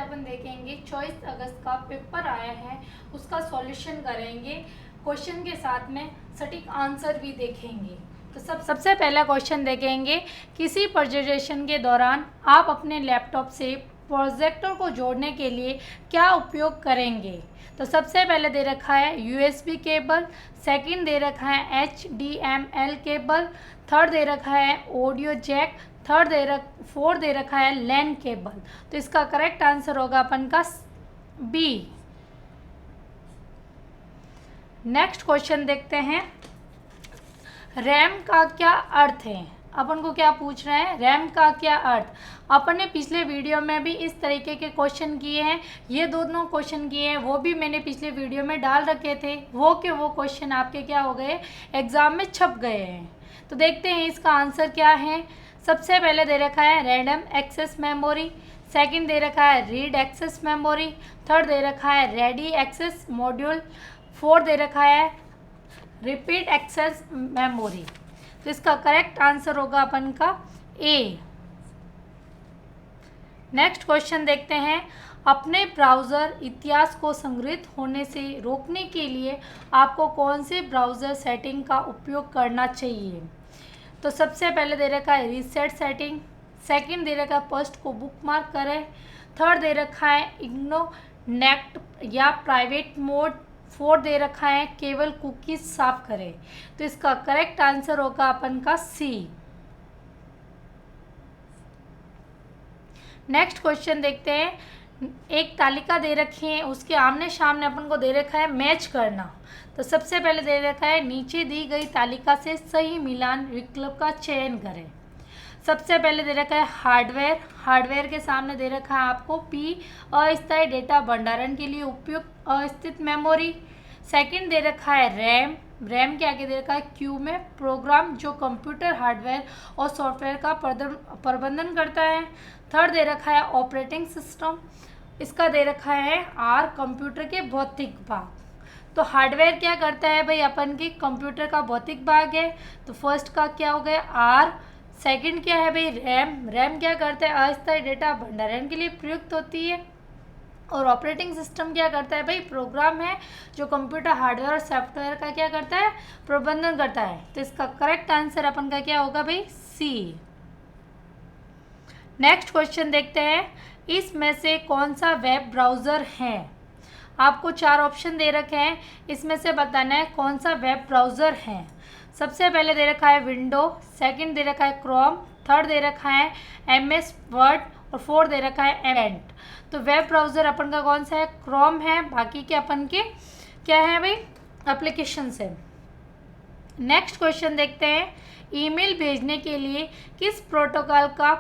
अपन देखेंगे 24 अगस्त का पेपर आया है, उसका सॉल्यूशन करेंगे, क्वेश्चन के साथ में सटीक आंसर भी देखेंगे। तो सबसे पहला क्वेश्चन देखेंगे, किसी प्रेजेंटेशन के दौरान आप अपने लैपटॉप से प्रोजेक्टर को जोड़ने के लिए क्या उपयोग करेंगे। तो सबसे पहले दे रखा है यूएसबी केबल, सेकंड दे रखा है HDMI केबल, थर्ड दे रखा है ऑडियो जैक, फोर्थ दे रखा है लैन केबल। तो इसका करेक्ट आंसर होगा अपन का बी। नेक्स्ट क्वेश्चन देखते हैं, रैम का क्या अर्थ है। अपन को क्या पूछ रहे हैं, रैम का क्या अर्थ। अपन ने पिछले वीडियो में भी इस तरीके के क्वेश्चन किए हैं, ये दोनों क्वेश्चन किए हैं, वो भी मैंने पिछले वीडियो में डाल रखे थे। वो क्वेश्चन आपके क्या हो गए, एग्जाम में छप गए हैं। तो देखते हैं इसका आंसर क्या है। सबसे पहले दे रखा है रैंडम एक्सेस मेमोरी, सेकंड दे रखा है रीड एक्सेस मेमोरी, थर्ड दे रखा है रेडी एक्सेस मॉड्यूल, फोर्थ दे रखा है रिपीट एक्सेस मेमोरी। तो इसका करेक्ट आंसर होगा अपन का ए। नेक्स्ट क्वेश्चन देखते हैं, अपने ब्राउज़र इतिहास को संग्रहित होने से रोकने के लिए आपको कौन से ब्राउज़र सेटिंग का उपयोग करना चाहिए। तो सबसे पहले दे रखा है रीसेट सेटिंग, सेकंड दे रखा है पोस्ट को बुकमार्क करें, थर्ड दे रखा है इग्नो नेक्ट या प्राइवेट मोड, फोर्थ दे रखा है केवल कुकीज साफ करें। तो इसका करेक्ट आंसर होगा अपन का सी। नेक्स्ट क्वेश्चन देखते हैं, एक तालिका दे रखी है, उसके आमने सामने अपन को दे रखा है मैच करना। तो सबसे पहले दे रखा है नीचे दी गई तालिका से सही मिलान विकल्प का चयन करें। सबसे पहले दे रखा है हार्डवेयर, हार्डवेयर के सामने दे रखा है आपको पी अस्थायी डेटा भंडारण के लिए उपयुक्त अस्थित मेमोरी। सेकंड दे रखा है रैम, रैम के आगे दे रखा है क्यू में प्रोग्राम जो कंप्यूटर हार्डवेयर और सॉफ्टवेयर का प्रबंधन करता है। थर्ड दे रखा है ऑपरेटिंग सिस्टम, इसका दे रखा है आर कंप्यूटर के भौतिक भाग। तो हार्डवेयर क्या करता है भाई, अपन के कंप्यूटर का भौतिक भाग है। तो फर्स्ट का क्या हो गया आर। सेकंड क्या है भाई रैम, रैम क्या करता है अस्थायी डेटा भंडारण के लिए प्रयुक्त होती है। और ऑपरेटिंग सिस्टम क्या करता है भाई, प्रोग्राम है जो कंप्यूटर हार्डवेयर और सॉफ्टवेयर का क्या करता है, प्रबंधन करता है। तो इसका करेक्ट आंसर अपन का क्या होगा भाई सी। नेक्स्ट क्वेश्चन देखते हैं, इसमें से कौन सा वेब ब्राउज़र है। आपको चार ऑप्शन दे रखे हैं, इसमें से बताना है कौन सा वेब ब्राउज़र है। सबसे पहले दे रखा है विंडो, सेकंड दे रखा है क्रोम, थर्ड दे रखा है MS वर्ड और फोर्थ दे रखा है एवेंट। तो वेब ब्राउज़र अपन का कौन सा है, क्रोम है, बाकी के अपन के क्या है भाई एप्लीकेशन है। नेक्स्ट क्वेश्चन देखते हैं, ईमेल भेजने के लिए किस प्रोटोकॉल का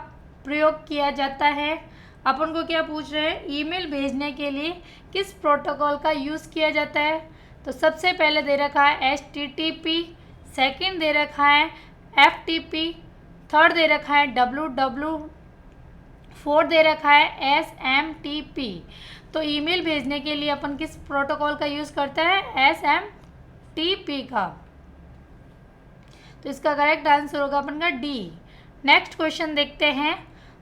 प्रयोग किया जाता है। अपन को क्या पूछ रहे हैं, ईमेल भेजने के लिए किस प्रोटोकॉल का यूज़ किया जाता है। तो सबसे पहले दे रखा है HTTP, सेकंड दे रखा है FTP, थर्ड दे रखा है WWW, फोर्थ दे रखा है SMTP। तो ईमेल भेजने के लिए अपन किस प्रोटोकॉल का यूज़ करते हैं, SMTP का। तो इसका करेक्ट आंसर होगा अपन का डी। नेक्स्ट क्वेश्चन देखते हैं,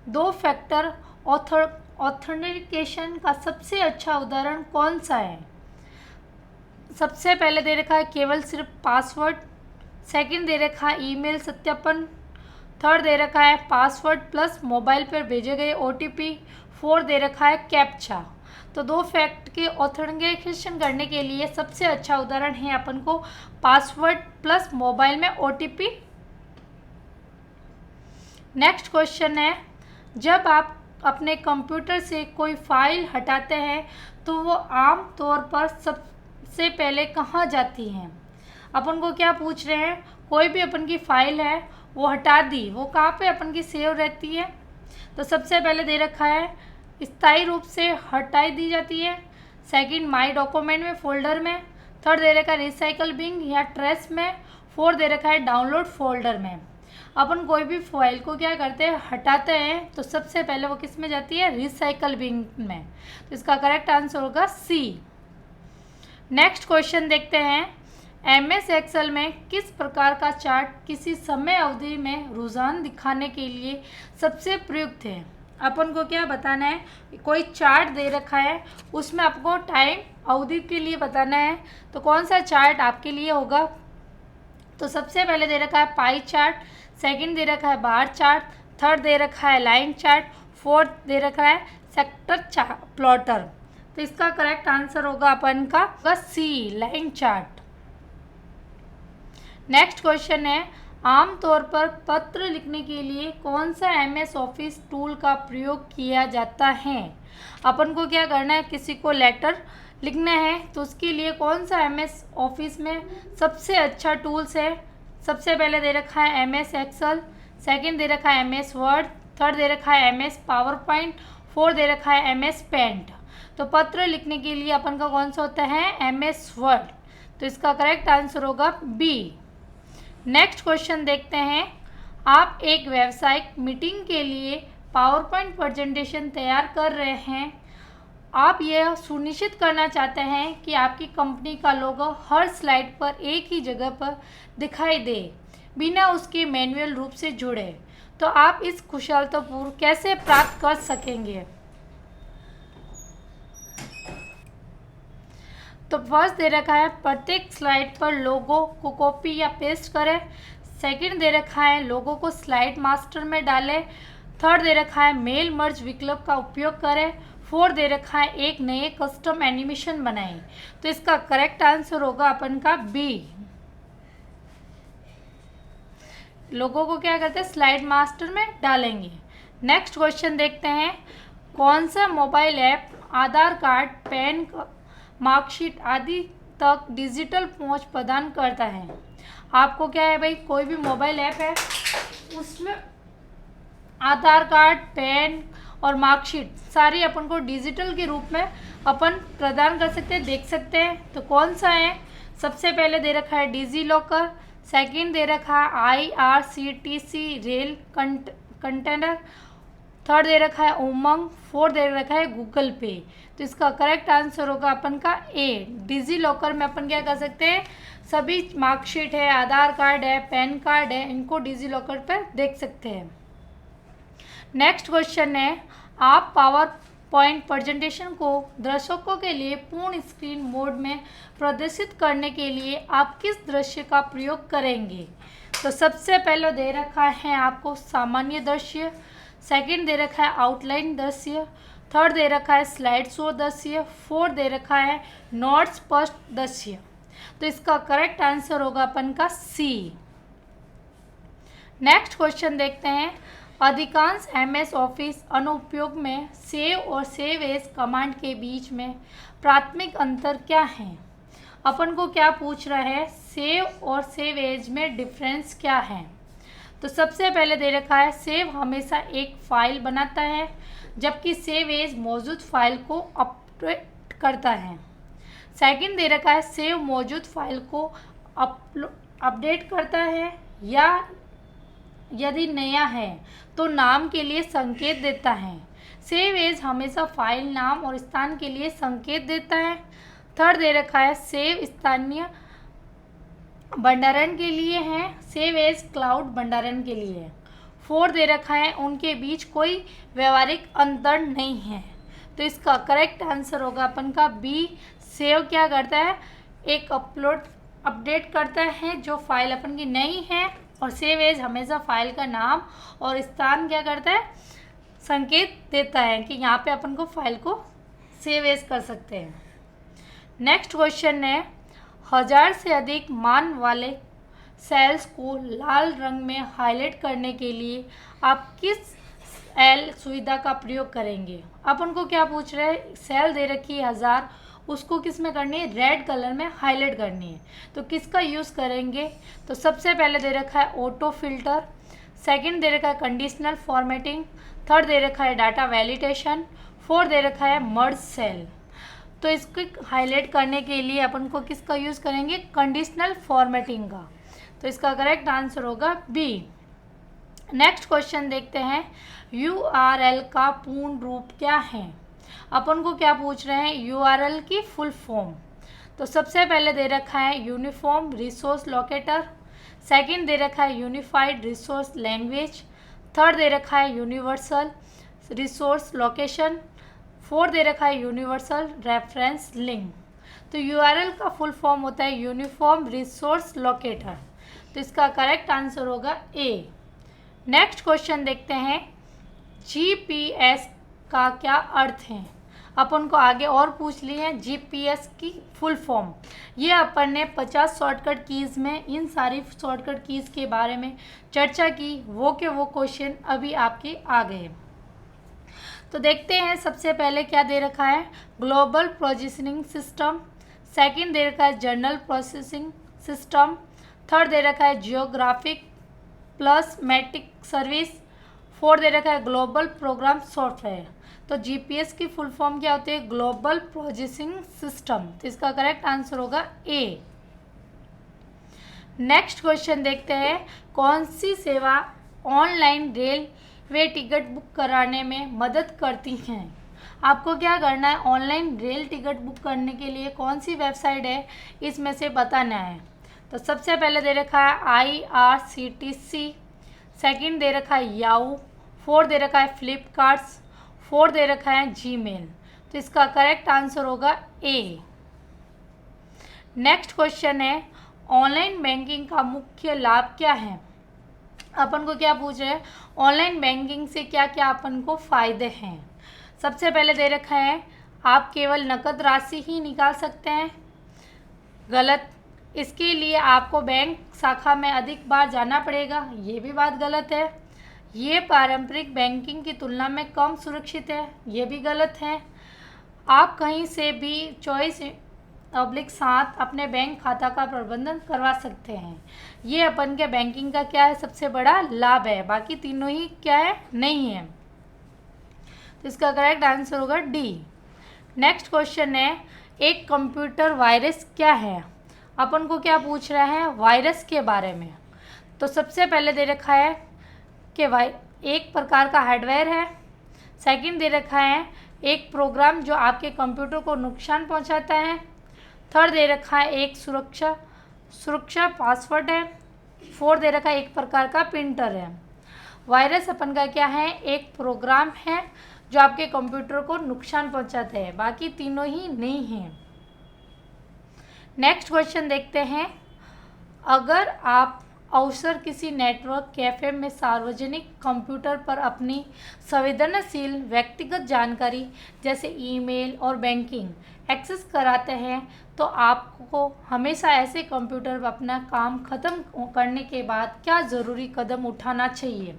दो फैक्टर ऑथेंटिकेशन का सबसे अच्छा उदाहरण कौन सा है। सबसे पहले दे रखा है केवल सिर्फ पासवर्ड, सेकंड दे रखा है ईमेल सत्यापन, थर्ड दे रखा है पासवर्ड प्लस मोबाइल पर भेजे गए OTP, फोर्थ दे रखा है कैप्चा। तो दो फैक्ट के ऑथेंटिकेशन करने के लिए सबसे अच्छा उदाहरण है अपन को पासवर्ड प्लस मोबाइल में OTP। नेक्स्ट क्वेश्चन है, जब आप अपने कंप्यूटर से कोई फाइल हटाते हैं तो वो आम तौर पर सबसे पहले कहाँ जाती हैं। अपन को क्या पूछ रहे हैं, कोई भी अपन की फाइल है वो हटा दी, वो कहाँ पे अपन की सेव रहती है। तो सबसे पहले दे रखा है स्थायी रूप से हटाई दी जाती है, सेकंड माई डॉक्यूमेंट में फोल्डर में, थर्ड दे रखा है रिसाइकल बिन या ट्रेस में, फोर्थ दे रखा है डाउनलोड फोल्डर में। अपन कोई भी फाइल को क्या करते हैं, हटाते हैं, तो सबसे पहले वो किस में जाती है, रिसाइकल बिन में। तो इसका करेक्ट आंसर होगा सी। नेक्स्ट क्वेश्चन देखते हैं, MS एक्सेल में किस प्रकार का चार्ट किसी समय अवधि में रुझान दिखाने के लिए सबसे प्रयुक्त है। अपन को क्या बताना है, कोई चार्ट दे रखा है, उसमें आपको टाइम अवधि के लिए बताना है। तो कौन सा चार्ट आपके लिए होगा? तो सबसे पहले दे रखा है पाई चार्ट, सेकंड दे रखा है बार चार्ट, थर्ड दे रखा है लाइन चार्ट, फोर्थ दे रखा है सेक्टर प्लॉटर। तो इसका करेक्ट आंसर होगा अपन का सी, लाइन चार्ट। नेक्स्ट क्वेश्चन है, आमतौर पर पत्र लिखने के लिए कौन सा MS ऑफिस टूल का प्रयोग किया जाता है? अपन को क्या करना है, किसी को लेटर लिखना है तो उसके लिए कौन सा MS ऑफिस में सबसे अच्छा टूल्स है? सबसे पहले दे रखा है MS एक्सेल, सेकंड दे रखा है MS वर्ड, थर्ड दे रखा है MS पावर पॉइंट, फोर्थ दे रखा है MS पेंट। तो पत्र लिखने के लिए अपन का कौन सा होता है? MS word. तो इसका करेक्ट आंसर होगा बी। नेक्स्ट क्वेश्चन देखते हैं, आप एक व्यावसायिक मीटिंग के लिए पावर पॉइंट प्रेजेंटेशन तैयार कर रहे हैं। आप यह सुनिश्चित करना चाहते हैं कि आपकी कंपनी का लोगो हर स्लाइड पर एक ही जगह पर दिखाई दे, बिना उसके मैन्युअल रूप से जुड़े। तो आप इस कुशलतापूर्व कैसे प्राप्त कर सकेंगे? तो फर्स्ट दे रखा है प्रत्येक स्लाइड पर लोगो को कॉपी या पेस्ट करें, सेकंड दे रखा है लोगो को स्लाइड मास्टर में डालें, थर्ड दे रखा है मेल मर्ज विकल्प का उपयोग करें, फोर्थ दे रखा है एक नए कस्टम एनिमेशन बनाएं। तो इसका करेक्ट आंसर होगा अपन का बी। लोगों को क्या करते हैं? स्लाइड मास्टर में डालेंगे। नेक्स्ट क्वेश्चन देखते हैं, कौन सा मोबाइल ऐप आधार कार्ड, पैन, मार्कशीट आदि तक डिजिटल पहुंच प्रदान करता है? आपको क्या है भाई, कोई भी मोबाइल ऐप है उसमें आधार कार्ड, पैन और मार्कशीट सारी अपन को डिजिटल के रूप में अपन प्रदान कर सकते हैं, देख सकते हैं। तो कौन सा है? सबसे पहले दे रखा है डिजी लॉकर, सेकेंड दे रखा है IRCTC रेल कंटेनर, थर्ड दे रखा है उमंग, फोर्थ दे रखा है गूगल पे। तो इसका करेक्ट आंसर होगा अपन का ए, डिजी लॉकर में अपन क्या कर सकते हैं, सभी मार्कशीट है, आधार कार्ड है, पैन कार्ड है, इनको डिजी लॉकर पर देख सकते हैं। नेक्स्ट क्वेश्चन है, आप पावर पॉइंट प्रेजेंटेशन को दर्शकों के लिए पूर्ण स्क्रीन मोड में प्रदर्शित करने के लिए आप किस दृश्य का प्रयोग करेंगे? तो सबसे पहले दे रखा है आपको सामान्य दृश्य, सेकंड दे रखा है आउटलाइन दृश्य, थर्ड दे रखा है स्लाइड शो दृश्य, फोर्थ दे रखा है नॉट स्पष्ट दृश्य। तो इसका करेक्ट आंसर होगा अपन का सी। नेक्स्ट क्वेश्चन देखते हैं, अधिकांश MS ऑफिस अनुप्रयोग में सेव और सेव एज कमांड के बीच में प्राथमिक अंतर क्या है? अपन को क्या पूछ रहा है, सेव और सेव एज में डिफरेंस क्या है? तो सबसे पहले दे रखा है सेव हमेशा एक फाइल बनाता है, जबकि सेव एज मौजूद फाइल को अपडेट करता है। सेकंड दे रखा है सेव मौजूद फाइल को अपडेट करता है, या यदि नया है तो नाम के लिए संकेत देता है। सेव एज हमेशा फाइल नाम और स्थान के लिए संकेत देता है। थर्ड दे रखा है सेव स्थानीय भंडारण के लिए है, सेव एज क्लाउड भंडारण के लिए है। फोर्थ दे रखा है उनके बीच कोई व्यवहारिक अंतर नहीं है। तो इसका करेक्ट आंसर होगा अपन का बी, सेव क्या करता है, एक अपडेट करता है जो फाइल अपन की नई है, और सेव एज हमेशा फाइल का नाम और स्थान क्या करता है, संकेत देता है कि यहाँ पे अपन को फाइल को सेव एज कर सकते हैं। नेक्स्ट क्वेश्चन है, 1000 से अधिक मान वाले सेल्स को लाल रंग में हाईलाइट करने के लिए आप किस एल सुविधा का प्रयोग करेंगे? अपन को क्या पूछ रहे हैं, सेल दे रखी है 1000, उसको किस में करनी है, रेड कलर में हाईलाइट करनी है। तो किसका यूज़ करेंगे? तो सबसे पहले दे रखा है ऑटो फिल्टर, सेकंड दे रखा है कंडीशनल फॉर्मेटिंग, थर्ड दे रखा है डाटा वैलिडेशन, फोर्थ दे रखा है मर्ज सेल। तो इसको हाईलाइट करने के लिए अपन को किसका यूज़ करेंगे, कंडीशनल फॉर्मेटिंग का। तो इसका करेक्ट आंसर होगा बी। नेक्स्ट क्वेश्चन देखते हैं, URL का पूर्ण रूप क्या है? अपन को क्या पूछ रहे हैं, URL की फुल फॉर्म। तो सबसे पहले दे रखा है यूनिफॉर्म रिसोर्स लोकेटर, सेकंड दे रखा है यूनिफाइड रिसोर्स लैंग्वेज, थर्ड दे रखा है यूनिवर्सल, रिसोर्स लोकेशन, 4 दे रखा है यूनिवर्सल रेफरेंस लिंक। तो यूआरएल का फुल फॉर्म होता है यूनिफॉर्म रिसोर्स लोकेटर। तो इसका करेक्ट आंसर होगा ए। नेक्स्ट क्वेश्चन देखते हैं, जीपीएस का क्या अर्थ है। अपन को आगे और पूछ लिए हैं जीपीएस की फुल फॉर्म। ये अपन ने 50 शॉर्टकट कीज़ में इन सारी शॉर्टकट कीज़ के बारे में चर्चा की, वो के वो क्वेश्चन अभी आपके आ गए। तो देखते हैं सबसे पहले क्या दे रखा है, ग्लोबल पोजीशनिंग सिस्टम। सेकंड दे रखा है जर्नल प्रोसेसिंग सिस्टम। थर्ड दे रखा है geographic plus metric service. Fourth दे रखा है ग्लोबल प्रोग्राम सॉफ्टवेयर। तो जीपीएस की फुल फॉर्म क्या होती है, ग्लोबल पोजीशनिंग सिस्टम। तो इसका करेक्ट आंसर होगा ए। नेक्स्ट क्वेश्चन देखते हैं, कौन सी सेवा ऑनलाइन रेलवे टिकट बुक कराने में मदद करती हैं। आपको क्या करना है, ऑनलाइन रेल टिकट बुक करने के लिए कौन सी वेबसाइट है इसमें से बताना है। तो सबसे पहले दे रखा है IRCTC, सेकंड दे रखा है याहू, फोर्थ दे रखा है फ्लिपकार्ट्स, फोर्थ दे रखा है जीमेल। तो इसका करेक्ट आंसर होगा ए। नेक्स्ट क्वेश्चन है, ऑनलाइन बैंकिंग का मुख्य लाभ क्या है। अपन को क्या पूछ रहे हैं, ऑनलाइन बैंकिंग से क्या क्या अपन को फ़ायदे हैं। सबसे पहले दे रखा है आप केवल नकद राशि ही निकाल सकते हैं, गलत। इसके लिए आपको बैंक शाखा में अधिक बार जाना पड़ेगा, ये भी बात गलत है। ये पारंपरिक बैंकिंग की तुलना में कम सुरक्षित है, ये भी गलत है। आप कहीं से भी 24/7 अपने बैंक खाता का प्रबंधन करवा सकते हैं। ये अपन के बैंकिंग का क्या है, सबसे बड़ा लाभ है। बाकी तीनों ही क्या है, नहीं है। तो इसका करेक्ट आंसर होगा डी। नेक्स्ट क्वेश्चन है, एक कंप्यूटर वायरस क्या है। अपन को क्या पूछ रहा है, वायरस के बारे में। तो सबसे पहले दे रखा है कि एक प्रकार का हार्डवेयर है। सेकंड दे रखा है एक प्रोग्राम जो आपके कंप्यूटर को नुकसान पहुंचाता है। थर्ड दे रखा है एक सुरक्षा पासवर्ड है। फोर्थ दे रखा है एक प्रकार का प्रिंटर है। वायरस अपन का क्या है, एक प्रोग्राम है जो आपके कंप्यूटर को नुकसान पहुंचाता है, बाकी तीनों ही नहीं हैं। नेक्स्ट क्वेश्चन देखते हैं, अगर आप अवसर किसी नेटवर्क कैफ़े में सार्वजनिक कंप्यूटर पर अपनी संवेदनशील व्यक्तिगत जानकारी जैसे ईमेल और बैंकिंग एक्सेस कराते हैं, तो आपको हमेशा ऐसे कंप्यूटर पर अपना काम ख़त्म करने के बाद क्या ज़रूरी कदम उठाना चाहिए।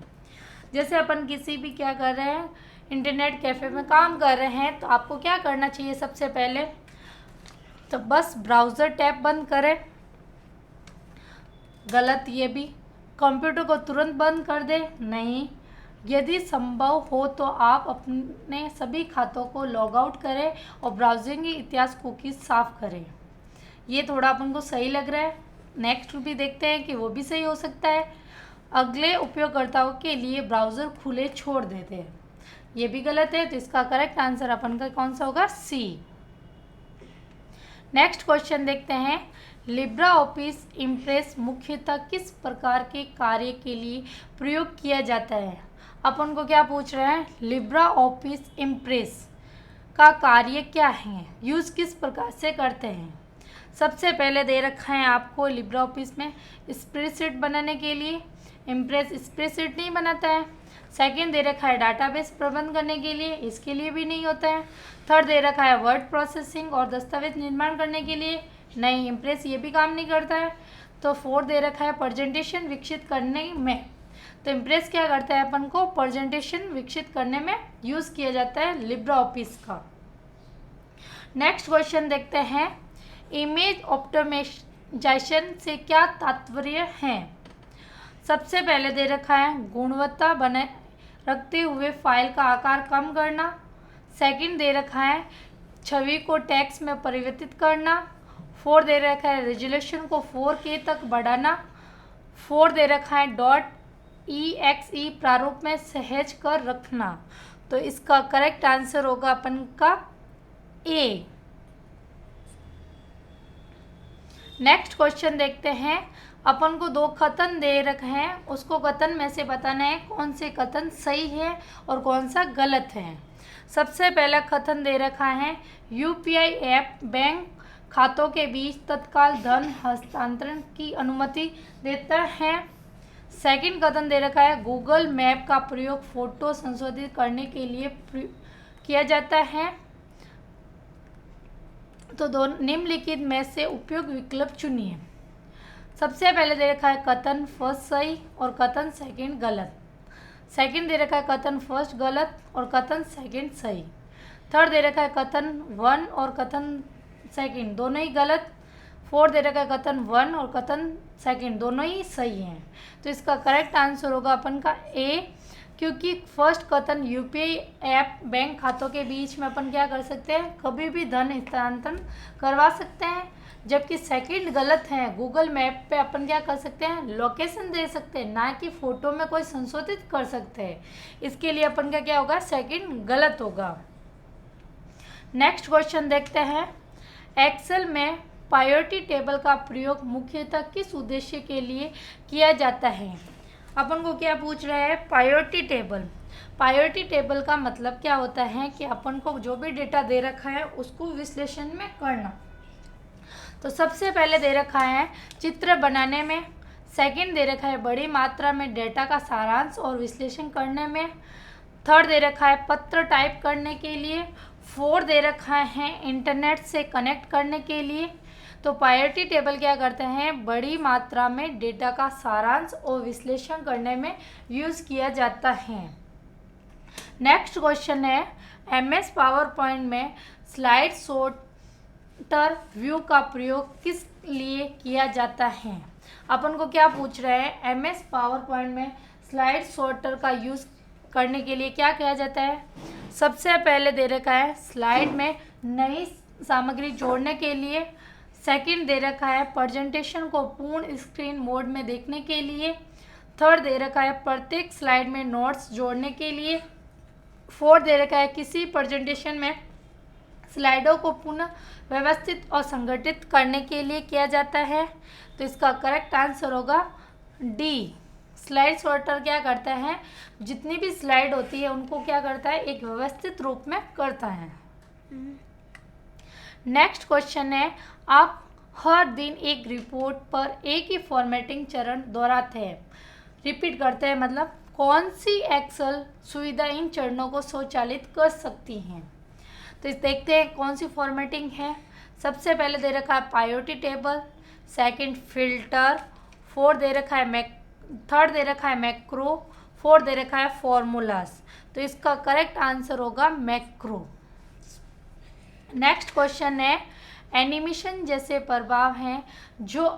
जैसे अपन किसी भी क्या कर रहे हैं, इंटरनेट कैफ़े में काम कर रहे हैं, तो आपको क्या करना चाहिए, सबसे पहले तो बस ब्राउज़र टैब बंद करें, गलत। ये भी कंप्यूटर को तुरंत बंद कर दे, नहीं। यदि संभव हो तो आप अपने सभी खातों को लॉग आउट करें और ब्राउजिंग इतिहास कुकीज़ साफ़ करें। ये थोड़ा अपन को सही लग रहा है। नेक्स्ट भी देखते हैं कि वो भी सही हो सकता है। अगले उपयोगकर्ताओं के लिए ब्राउज़र खुले छोड़ देते हैं, ये भी गलत है। तो इसका करेक्ट आंसर अपन का कौन सा होगा, सी। नेक्स्ट क्वेश्चन देखते हैं, लिब्रा ऑफिस इम्प्रेस मुख्यतः किस प्रकार के कार्य के लिए प्रयोग किया जाता है। अपन को क्या पूछ रहे हैं, लिब्रा ऑफिस इम्प्रेस का कार्य क्या है, यूज़ किस प्रकार से करते हैं। सबसे पहले दे रखा है आपको लिब्रा ऑफिस में स्प्रेडशीट बनाने के लिए, इम्प्रेस स्प्रेडशीट नहीं बनाता है। सेकंड दे रखा है डाटाबेस प्रबंध करने के लिए, इसके लिए भी नहीं होता है। थर्ड दे रखा है वर्ड प्रोसेसिंग और दस्तावेज निर्माण करने के लिए, नहीं, इम्प्रेस ये भी काम नहीं करता है। तो फोर्थ दे रखा है प्रेजेंटेशन विकसित करने में, तो इम्प्रेस क्या करता है, अपन को प्रेजेंटेशन विकसित करने में यूज़ किया जाता है लिब्रा ऑफिस का। नेक्स्ट क्वेश्चन देखते हैं, इमेज ऑप्टिमाइजेशन से क्या तात्पर्य है। सबसे पहले दे रखा है गुणवत्ता बनाए रखते हुए फाइल का आकार कम करना। सेकंड दे रखा है छवि को टेक्स्ट में परिवर्तित करना। फोर्थ दे रखा है रेजोल्यूशन को 4K तक बढ़ाना। फोर्थ दे रखा है .exe प्रारूप में सहेज कर रखना। तो इसका करेक्ट आंसर होगा अपन का ए। नेक्स्ट क्वेश्चन देखते हैं, अपन को दो कथन दे रखे हैं, उसको कथन में से बताना है कौन से कथन सही है और कौन सा गलत है। सबसे पहला कथन दे रखा है यूपीआई ऐप बैंक खातों के बीच तत्काल धन हस्तांतरण की अनुमति देता है। सेकंड कथन दे रखा है गूगल मैप का प्रयोग फोटो संशोधित करने के लिए किया जाता है। तो दो निम्नलिखित में से उपयुक्त विकल्प चुनिए। सबसे पहले दे रखा है कथन फर्स्ट सही और कथन सेकंड गलत। सेकंड दे रखा है कथन फर्स्ट गलत और कथन सेकंड सही। थर्ड दे रखा है कथन वन और कथन सेकंड दोनों ही गलत। फोर्थ दे रखा है कथन वन और कथन सेकंड दोनों ही सही हैं। तो इसका करेक्ट आंसर होगा अपन का ए, क्योंकि फर्स्ट कथन यूपीआई ऐप बैंक खातों के बीच में अपन क्या कर सकते हैं, कभी भी धन हस्तांतरण करवा सकते हैं। जबकि सेकंड गलत है, गूगल मैप पे अपन क्या कर सकते हैं, लोकेशन दे सकते हैं, ना कि फ़ोटो में कोई संशोधित कर सकते हैं। इसके लिए अपन का क्या होगा, सेकंड गलत होगा। नेक्स्ट क्वेश्चन देखते हैं। एक्सेल में प्रायोरिटी टेबल का प्रयोग मुख्यतः किस उद्देश्य के लिए किया जाता है। अपन को क्या पूछ रहा है, प्रायोरिटी टेबल। प्रायोरिटी टेबल का मतलब क्या होता है कि अपन को जो भी डेटा दे रखा है उसको विश्लेषण में करना। तो सबसे पहले दे रखा है चित्र बनाने में। सेकंड दे रखा है बड़ी मात्रा में डेटा का सारांश और विश्लेषण करने में। थर्ड दे रखा है पत्र टाइप करने के लिए। फोर्थ दे रखा है इंटरनेट से कनेक्ट करने के लिए। तो प्रायोरिटी टेबल क्या करते हैं, बड़ी मात्रा में डेटा का सारांश और विश्लेषण करने में यूज़ किया जाता है। नेक्स्ट क्वेश्चन है एमएस पावर पॉइंट में स्लाइड सॉर्टर व्यू का प्रयोग किस लिए किया जाता है। अपन को क्या पूछ रहे हैं, एमएस पावर पॉइंट में स्लाइड सॉर्टर का यूज़ करने के लिए क्या किया जाता है। सबसे पहले दे रखा है स्लाइड में नई सामग्री जोड़ने के लिए। सेकंड दे रखा है प्रेजेंटेशन को पूर्ण स्क्रीन मोड में देखने के लिए। थर्ड दे रखा है प्रत्येक स्लाइड में नोट्स जोड़ने के लिए। फोर्थ दे रखा है किसी प्रेजेंटेशन में स्लाइडों को पुनः व्यवस्थित और संगठित करने के लिए किया जाता है। तो इसका करेक्ट आंसर होगा डी। स्लाइड सॉर्टर क्या करता है, जितनी भी स्लाइड होती है उनको क्या करता है, एक व्यवस्थित रूप में करता है। नेक्स्ट क्वेश्चन है आप हर दिन एक रिपोर्ट पर एक ही फॉर्मेटिंग चरण दोहराते हैं, रिपीट करते हैं, मतलब कौन सी एक्सेल सुविधा इन चरणों को स्वचालित कर सकती हैं। तो इस देखते हैं कौन सी फॉर्मेटिंग है। सबसे पहले दे रखा है priority table. Second filter. Fourth दे रखा है थर्ड दे रखा है मैक्रो। फोर्थ दे रखा है फॉर्मूलाज। तो इसका करेक्ट आंसर होगा मैक्रो। नेक्स्ट क्वेश्चन है एनिमेशन जैसे प्रभाव हैं जो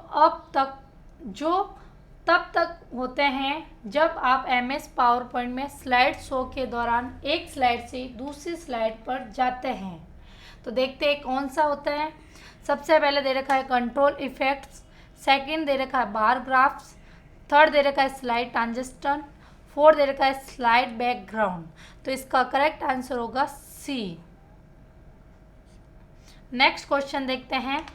तब तक होते हैं जब आप एमएस पावर पॉइंट में स्लाइड शो के दौरान एक स्लाइड से दूसरी स्लाइड पर जाते हैं। तो देखते हैं कौन सा होता है। सबसे पहले दे रखा है कंट्रोल इफेक्ट्स। सेकंड दे रखा है बार ग्राफ्स। थर्ड दे रखा है स्लाइड ट्रांजिशन। फोर्थ दे रखा है स्लाइड बैकग्राउंड। तो इसका करेक्ट आंसर होगा सी। नेक्स्ट क्वेश्चन देखते हैं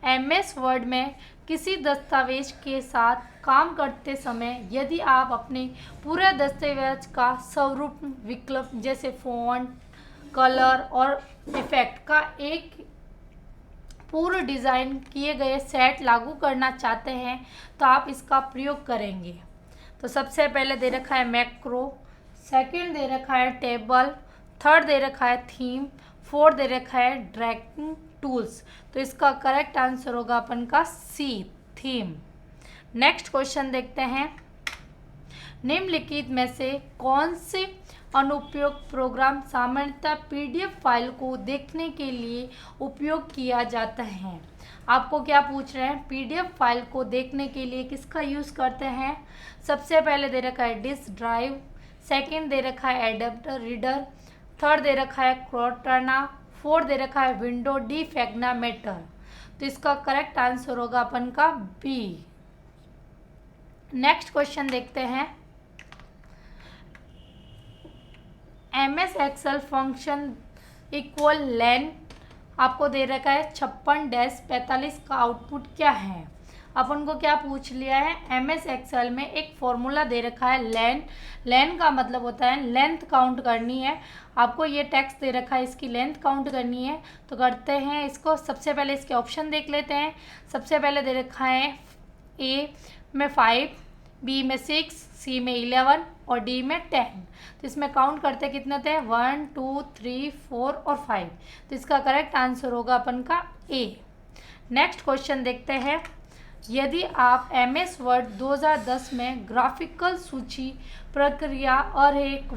एमएस वर्ड में किसी दस्तावेज के साथ काम करते समय यदि आप अपने पूरे दस्तावेज का स्वरूप विकल्प जैसे फॉन्ट, कलर और इफेक्ट का एक पूर्व डिज़ाइन किए गए सेट लागू करना चाहते हैं तो आप इसका प्रयोग करेंगे। तो सबसे पहले दे रखा है मैक्रो। सेकंड दे रखा है टेबल। थर्ड दे रखा है थीम। फोर्थ दे रखा है ड्रैगिंग टूल्स। तो इसका करेक्ट आंसर होगा अपन का सी, थीम। नेक्स्ट क्वेश्चन देखते हैं निम्नलिखित में से कौन से अनुपयुक्त प्रोग्राम सामान्यतः पीडीएफ फाइल को देखने के लिए उपयोग किया जाता है। आपको क्या पूछ रहे हैं, पीडीएफ फाइल को देखने के लिए किसका यूज़ करते हैं। सबसे पहले दे रखा है डिस्क ड्राइव। सेकंड दे रखा है एडेप्टर रीडर। थर्ड दे रखा है क्रोटाना। फोर्थ दे रखा है विंडो डिफ्रैगमेंटर। तो इसका करेक्ट आंसर होगा अपन का बी। नेक्स्ट क्वेश्चन देखते हैं एमएस एक्सेल फंक्शन इक्वल लेन आपको दे रखा है 56-45 का आउटपुट क्या है। अपन को क्या पूछ लिया है, एमएस एक्सेल में एक फॉर्मूला दे रखा है लेन। लेन का मतलब होता है लेंथ काउंट करनी है। आपको ये टेक्स्ट दे रखा है, इसकी लेंथ काउंट करनी है। तो करते हैं इसको। सबसे पहले इसके ऑप्शन देख लेते हैं। सबसे पहले दे रखा है ए में 5, बी में 6, सी में 11 और डी में 10। तो इसमें काउंट करते कितने थे, 1 2 3 4 और 5। तो इसका करेक्ट आंसर होगा अपन का ए। नेक्स्ट क्वेश्चन देखते हैं। यदि आप एमएस वर्ड 2010 में ग्राफिकल सूची प्रक्रिया और एक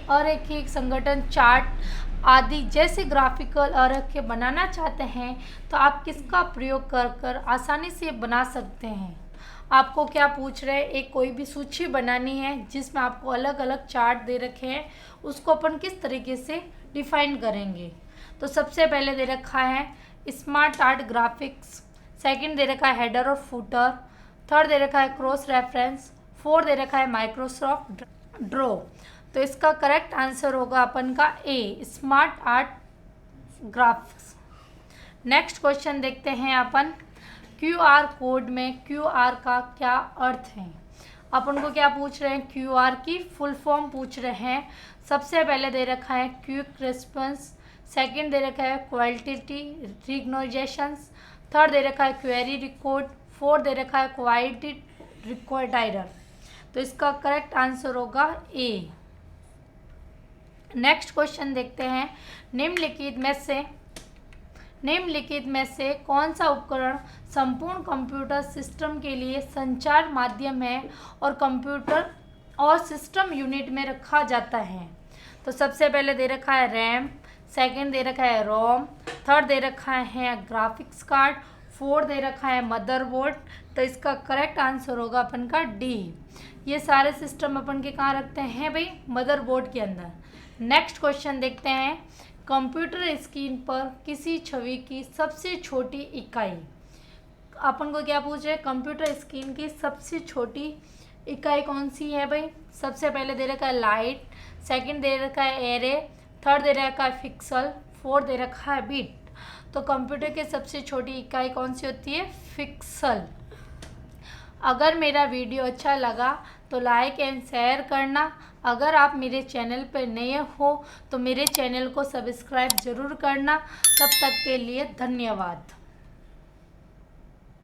और एक संगठन चार्ट आदि जैसे ग्राफिकल अर्थ बनाना चाहते हैं तो आप किसका प्रयोग कर आसानी से बना सकते हैं। आपको क्या पूछ रहे हैं, एक कोई भी सूची बनानी है जिसमें आपको अलग अलग चार्ट दे रखे हैं, उसको अपन किस तरीके से डिफाइन करेंगे। तो सबसे पहले दे रखा है स्मार्ट आर्ट ग्राफिक्स, सेकंड दे रखा है हेडर और फुटर, थर्ड दे रखा है क्रॉस रेफरेंस, फोर्थ दे रखा है माइक्रोसॉफ्ट ड्रॉ। तो इसका करेक्ट आंसर होगा अपन का A, smart art graphics. Next question देखते हैं अपन। क्यूआर कोड में क्यूआर का क्या अर्थ है। अपन को क्या पूछ रहे हैं, क्यूआर की फुल फॉर्म पूछ रहे हैं। सबसे पहले दे रखा है क्विक रिस्पॉन्स, सेकंड दे रखा है क्वालिटी रिकग्नाइजेशंस, थर्ड दे रखा है क्वेरी रिकॉर्ड, फोर्थ दे रखा है क्वालिटी रिकॉर्डाइडर। तो इसका करेक्ट आंसर होगा ए। नेक्स्ट क्वेश्चन देखते हैं। निम्नलिखित में से कौन सा उपकरण संपूर्ण कंप्यूटर सिस्टम के लिए संचार माध्यम है और कंप्यूटर और सिस्टम यूनिट में रखा जाता है। तो सबसे पहले दे रखा है रैम, सेकंड दे रखा है रोम, थर्ड दे रखा है ग्राफिक्स कार्ड, फोर्थ दे रखा है मदरबोर्ड। तो इसका करेक्ट आंसर होगा अपन का डी। ये सारे सिस्टम अपन के कहाँ रखते हैं भाई, मदरबोर्ड के अंदर। नेक्स्ट क्वेश्चन देखते हैं। कंप्यूटर स्क्रीन पर किसी छवि की सबसे छोटी इकाई। अपन को क्या पूछ रहे हैं, कंप्यूटर स्क्रीन की सबसे छोटी इकाई कौन सी है भाई। सबसे पहले दे रखा है लाइट, सेकंड दे रखा है एरे, थर्ड दे रखा है पिक्सल, फोर्थ दे रखा है बिट। तो कंप्यूटर की सबसे छोटी इकाई कौन सी होती है, पिक्सल। अगर मेरा वीडियो अच्छा लगा तो लाइक एंड शेयर करना। अगर आप मेरे चैनल पर नए हो तो मेरे चैनल को सब्सक्राइब ज़रूर करना। तब तक के लिए धन्यवाद।